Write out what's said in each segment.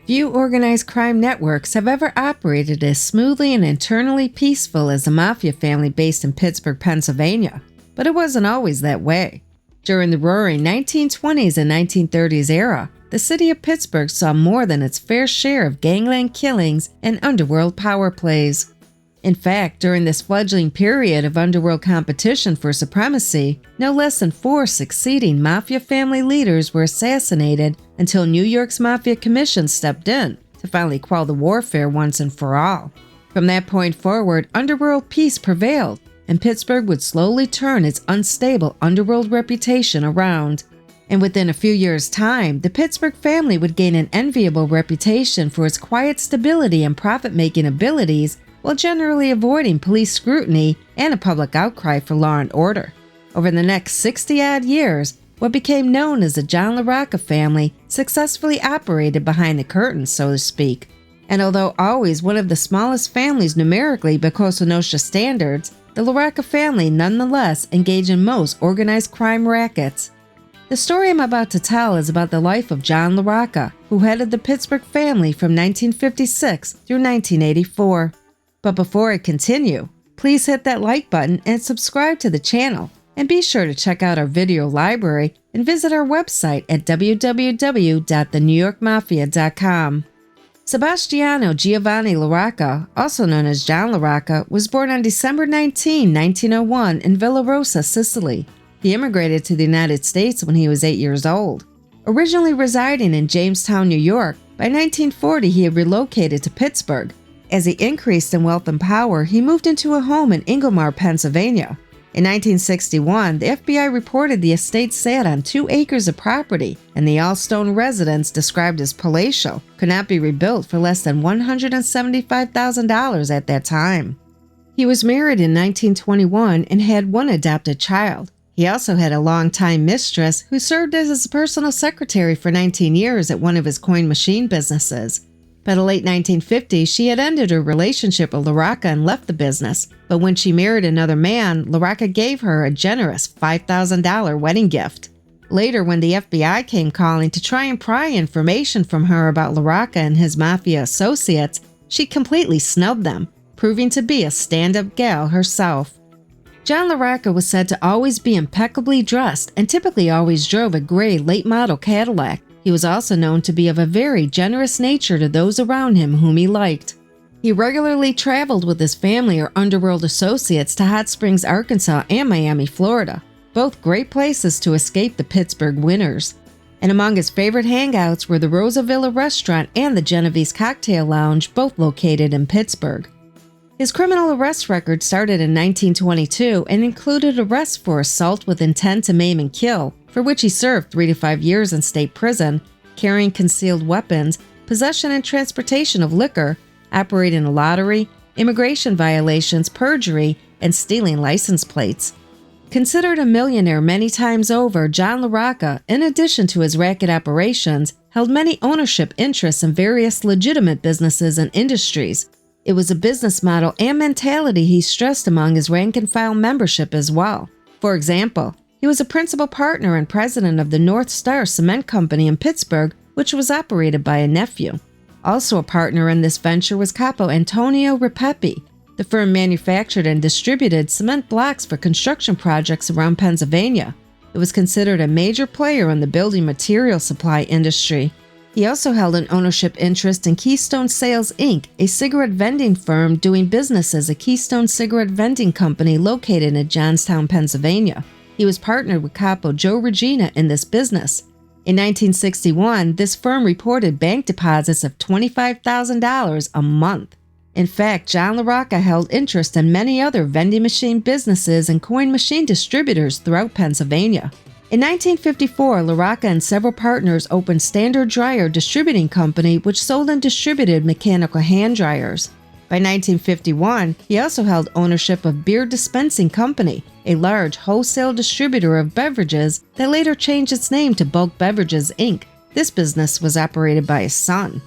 Few organized crime networks have ever operated as smoothly and internally peaceful as the Mafia family based in Pittsburgh, Pennsylvania. But it wasn't always that way. During the roaring 1920s and 1930s era, the city of Pittsburgh saw more than its fair share of gangland killings and underworld power plays. In fact, during this fledgling period of underworld competition for supremacy, no less than 4 succeeding Mafia family leaders were assassinated until New York's Mafia Commission stepped in to finally quell the warfare once and for all. From that point forward, underworld peace prevailed, and Pittsburgh would slowly turn its unstable underworld reputation around. And within a few years' time, the Pittsburgh family would gain an enviable reputation for its quiet stability and profit-making abilities, while generally avoiding police scrutiny and a public outcry for law and order. Over the next 60-odd years, what became known as the John LaRocca family successfully operated behind the curtain, so to speak. And although always one of the smallest families numerically by Cosa Nostra standards, the LaRocca family nonetheless engaged in most organized crime rackets. The story I'm about to tell is about the life of John LaRocca, who headed the Pittsburgh family from 1956 through 1984. But before I continue, please hit that like button and subscribe to the channel, and be sure to check out our video library and visit our website at www.thenewyorkmafia.com. Sebastiano Giovanni LaRocca, also known as John LaRocca, was born on December 19, 1901 in Villarosa, Sicily. He immigrated to the United States when he was 8 years old. Originally residing in Jamestown, New York, by 1940 he had relocated to Pittsburgh. As he increased in wealth and power, he moved into a home in Inglemoor, Pennsylvania. In 1961, the FBI reported the estate sat on 2 acres of property, and the all-stone residence, described as palatial, could not be rebuilt for less than $175,000 at that time. He was married in 1921 and had 1 adopted child. He also had a longtime mistress who served as his personal secretary for 19 years at one of his coin machine businesses. By the late 1950s, she had ended her relationship with LaRocca and left the business, but when she married another man, LaRocca gave her a generous $5,000 wedding gift. Later, when the FBI came calling to try and pry information from her about LaRocca and his mafia associates, she completely snubbed them, proving to be a stand-up gal herself. John LaRocca was said to always be impeccably dressed and typically always drove a gray late-model Cadillac. He was also known to be of a very generous nature to those around him whom he liked. He regularly traveled with his family or underworld associates to Hot Springs, Arkansas and Miami, Florida, both great places to escape the Pittsburgh winters. And among his favorite hangouts were the Rosa Villa restaurant and the Genovese cocktail lounge, both located in Pittsburgh. His criminal arrest record started in 1922 and included arrests for assault with intent to maim and kill, for which he served 3 to 5 years in state prison, carrying concealed weapons, possession and transportation of liquor, operating a lottery, immigration violations, perjury, and stealing license plates. Considered a millionaire many times over, John LaRocca, in addition to his racket operations, held many ownership interests in various legitimate businesses and industries. It was a business model and mentality he stressed among his rank-and-file membership as well. For example, he was a principal partner and president of the North Star Cement Company in Pittsburgh, which was operated by a nephew. Also a partner in this venture was Capo Antonio Repepi. The firm manufactured and distributed cement blocks for construction projects around Pennsylvania. It was considered a major player in the building material supply industry. He also held an ownership interest in Keystone Sales, Inc., a cigarette vending firm doing business as a Keystone Cigarette Vending Company located in Johnstown, Pennsylvania. He was partnered with Capo Joe Regina in this business. In 1961, this firm reported bank deposits of $25,000 a month. In fact, John LaRocca held interest in many other vending machine businesses and coin machine distributors throughout Pennsylvania. In 1954, LaRocca and several partners opened Standard Dryer Distributing Company, which sold and distributed mechanical hand dryers. By 1951, he also held ownership of Beer Dispensing Company, a large wholesale distributor of beverages that later changed its name to Bulk Beverages, Inc. This business was operated by his son.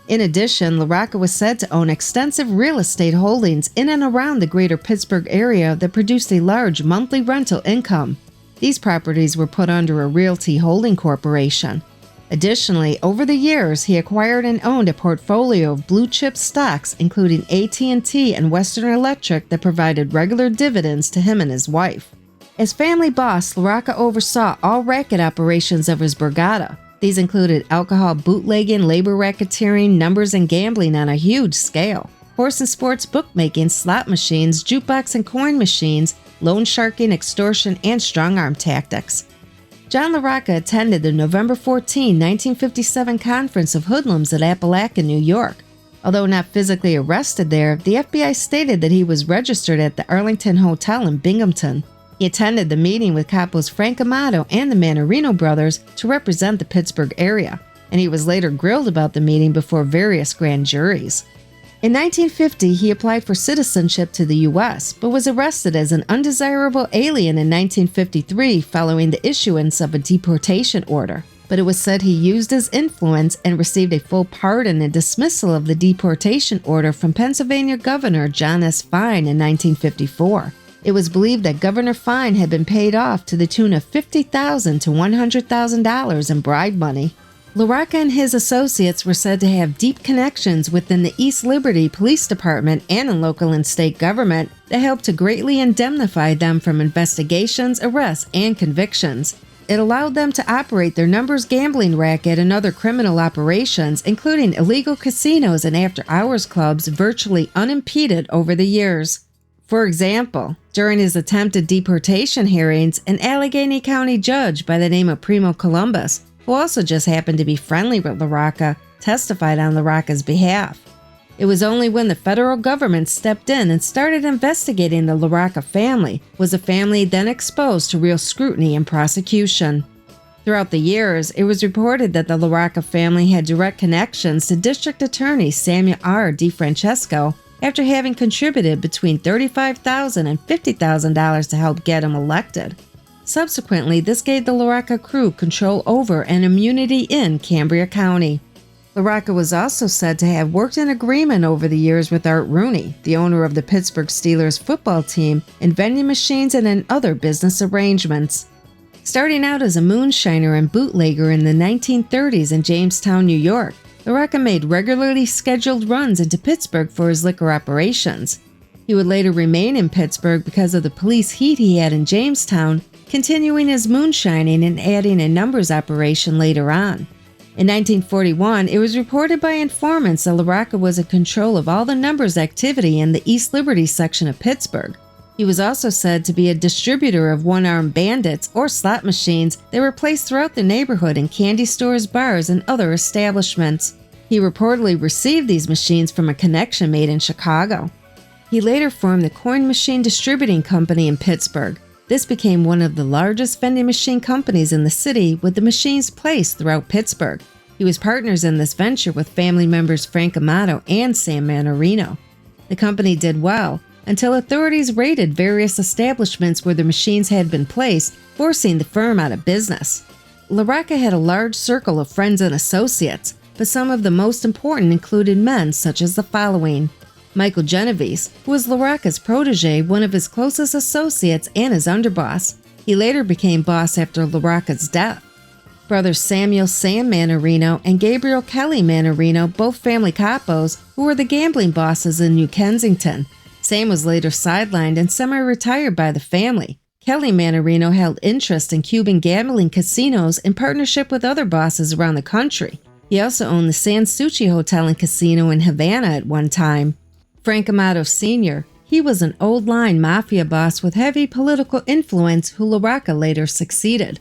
In addition, LaRocca was said to own extensive real estate holdings in and around the greater Pittsburgh area that produced a large monthly rental income. These properties were put under a realty holding corporation. Additionally, over the years, he acquired and owned a portfolio of blue-chip stocks, including AT&T and Western Electric, that provided regular dividends to him and his wife. As family boss, LaRocca oversaw all racket operations of his borgata. These included alcohol bootlegging, labor racketeering, numbers and gambling on a huge scale, horse and sports bookmaking, slot machines, jukebox and coin machines, loan sharking, extortion, and strong-arm tactics. John LaRocca attended the November 14, 1957 conference of hoodlums at Appalachia, New York. Although not physically arrested there, the FBI stated that he was registered at the Arlington Hotel in Binghamton. He attended the meeting with Capos Frank Amato and the Mannarino brothers to represent the Pittsburgh area, and he was later grilled about the meeting before various grand juries. In 1950, he applied for citizenship to the U.S., but was arrested as an undesirable alien in 1953 following the issuance of a deportation order. But it was said he used his influence and received a full pardon and dismissal of the deportation order from Pennsylvania Governor John S. Fine in 1954. It was believed that Governor Fine had been paid off to the tune of $50,000 to $100,000 in bribe money. LaRocca and his associates were said to have deep connections within the East Liberty Police Department and in local and state government that helped to greatly indemnify them from investigations, arrests, and convictions. It allowed them to operate their numbers gambling racket and other criminal operations, including illegal casinos and after-hours clubs, virtually unimpeded over the years. For example, during his attempted deportation hearings, an Allegheny County judge by the name of Primo Columbus, who also just happened to be friendly with LaRocca, testified on LaRocca's behalf. It was only when the federal government stepped in and started investigating the LaRocca family was the family then exposed to real scrutiny and prosecution. Throughout the years, it was reported that the LaRocca family had direct connections to District Attorney Samuel R. DeFrancesco after having contributed between $35,000 and $50,000 to help get him elected. Subsequently, this gave the LaRocca crew control over and immunity in Cambria County. LaRocca was also said to have worked in agreement over the years with Art Rooney, the owner of the Pittsburgh Steelers football team, in vending machines and in other business arrangements. Starting out as a moonshiner and bootlegger in the 1930s in Jamestown, New York, LaRocca made regularly scheduled runs into Pittsburgh for his liquor operations. He would later remain in Pittsburgh because of the police heat he had in Jamestown, continuing his moonshining and adding a numbers operation later on. In 1941, it was reported by informants that LaRocca was in control of all the numbers activity in the East Liberty section of Pittsburgh. He was also said to be a distributor of one-armed bandits or slot machines that were placed throughout the neighborhood in candy stores, bars, and other establishments. He reportedly received these machines from a connection made in Chicago. He later formed the Coin Machine Distributing Company in Pittsburgh. This became one of the largest vending machine companies in the city, with the machines placed throughout Pittsburgh. He was partners in this venture with family members Frank Amato and Sam Mannarino. The company did well until authorities raided various establishments where the machines had been placed, forcing the firm out of business. LaRocca had a large circle of friends and associates, but some of the most important included men such as the following: Michael Genovese, who was LaRocca's protege, one of his closest associates and his underboss. He later became boss after LaRocca's death. Brothers Samuel Sam Mannarino and Gabriel Kelly Mannarino, both family capos, who were the gambling bosses in New Kensington. Sam was later sidelined and semi-retired by the family. Kelly Mannarino held interest in Cuban gambling casinos in partnership with other bosses around the country. He also owned the San Suchi Hotel and Casino in Havana at one time. Frank Amato Sr., he was an old-line mafia boss with heavy political influence who LaRocca later succeeded.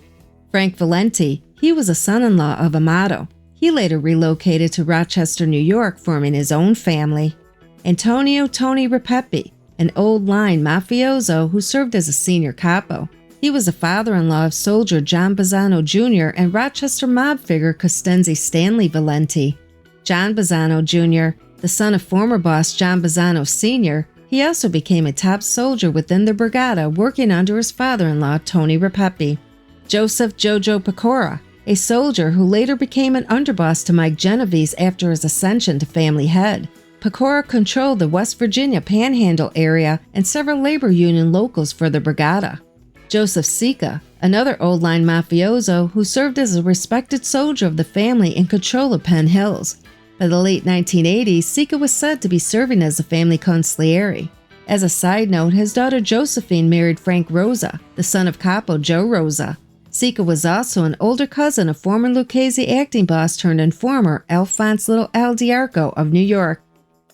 Frank Valenti, he was a son-in-law of Amato. He later relocated to Rochester, New York, forming his own family. Antonio Tony Repepi, an old-line mafioso who served as a senior capo. He was the father-in-law of soldier John Bazzano Jr. and Rochester mob figure Costenzi Stanley Valenti. John Bazzano Jr., the son of former boss John Bazzano Sr., he also became a top soldier within the Borgata, working under his father-in-law Tony Repepi. Joseph JoJo Pecora, a soldier who later became an underboss to Mike Genovese after his ascension to family head. Pecora controlled the West Virginia Panhandle area and several labor union locals for the Borgata. Joseph Sica, another old-line mafioso who served as a respected soldier of the family in control of Penn Hills. By the late 1980s, Sica was said to be serving as a family consigliere. As a side note, his daughter Josephine married Frank Rosa, the son of Capo Joe Rosa. Sica was also an older cousin of former Lucchese acting boss turned informer Alphonse Little Al Diarco of New York.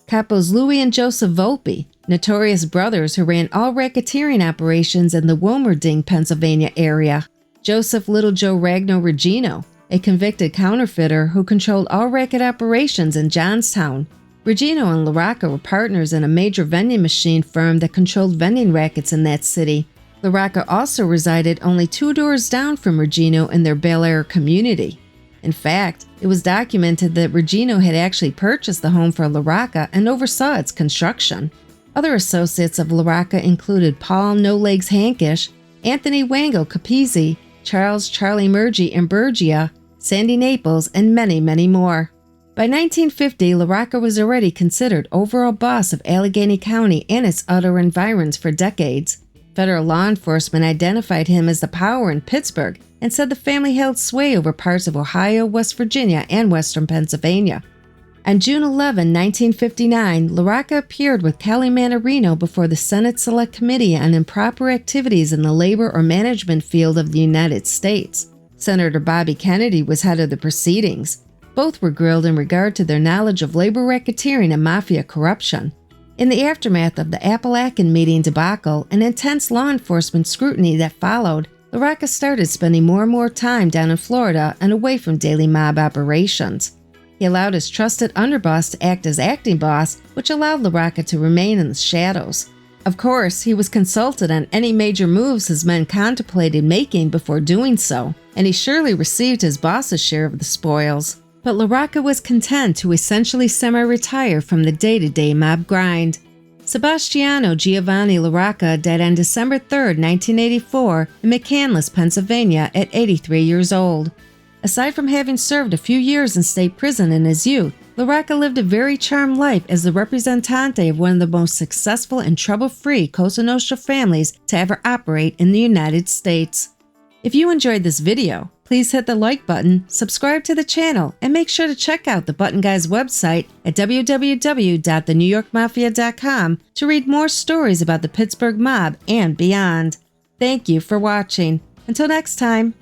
Capos Louis and Joseph Volpe, notorious brothers who ran all racketeering operations in the Wilmerding, Pennsylvania area. Joseph Little Joe Ragno Regino, a convicted counterfeiter who controlled all racket operations in Johnstown. Regino and LaRocca were partners in a major vending machine firm that controlled vending rackets in that city. LaRocca also resided only 2 doors down from Regino in their Bel Air community. In fact, it was documented that Regino had actually purchased the home for LaRocca and oversaw its construction. Other associates of LaRocca included Paul No Legs Hankish, Anthony Wango Capizzi, Charles Charlie Murgy Imburgia, Sandy Naples, and many, many more. By 1950, LaRocca was already considered overall boss of Allegheny County and its outer environs for decades. Federal law enforcement identified him as the power in Pittsburgh and said the family held sway over parts of Ohio, West Virginia, and western Pennsylvania. On June 11, 1959, LaRocca appeared with Kelly Mannarino before the Senate Select Committee on Improper Activities in the Labor or Management Field of the United States. Senator Bobby Kennedy was head of the proceedings. Both were grilled in regard to their knowledge of labor racketeering and mafia corruption. In the aftermath of the Appalachian meeting debacle and intense law enforcement scrutiny that followed, LaRocca started spending more and more time down in Florida and away from daily mob operations. He allowed his trusted underboss to act as acting boss, which allowed LaRocca to remain in the shadows. Of course, he was consulted on any major moves his men contemplated making before doing so, and he surely received his boss's share of the spoils. But LaRocca was content to essentially semi-retire from the day-to-day mob grind. Sebastiano Giovanni LaRocca died on December 3, 1984, in McCandless, Pennsylvania, at 83 years old. Aside from having served a few years in state prison in his youth, LaRocca lived a very charmed life as the representante of one of the most successful and trouble-free Cosa Nostra families to ever operate in the United States. If you enjoyed this video, please hit the like button, subscribe to the channel, and make sure to check out the Button Guy's website at www.thenewyorkmafia.com to read more stories about the Pittsburgh mob and beyond. Thank you for watching. Until next time.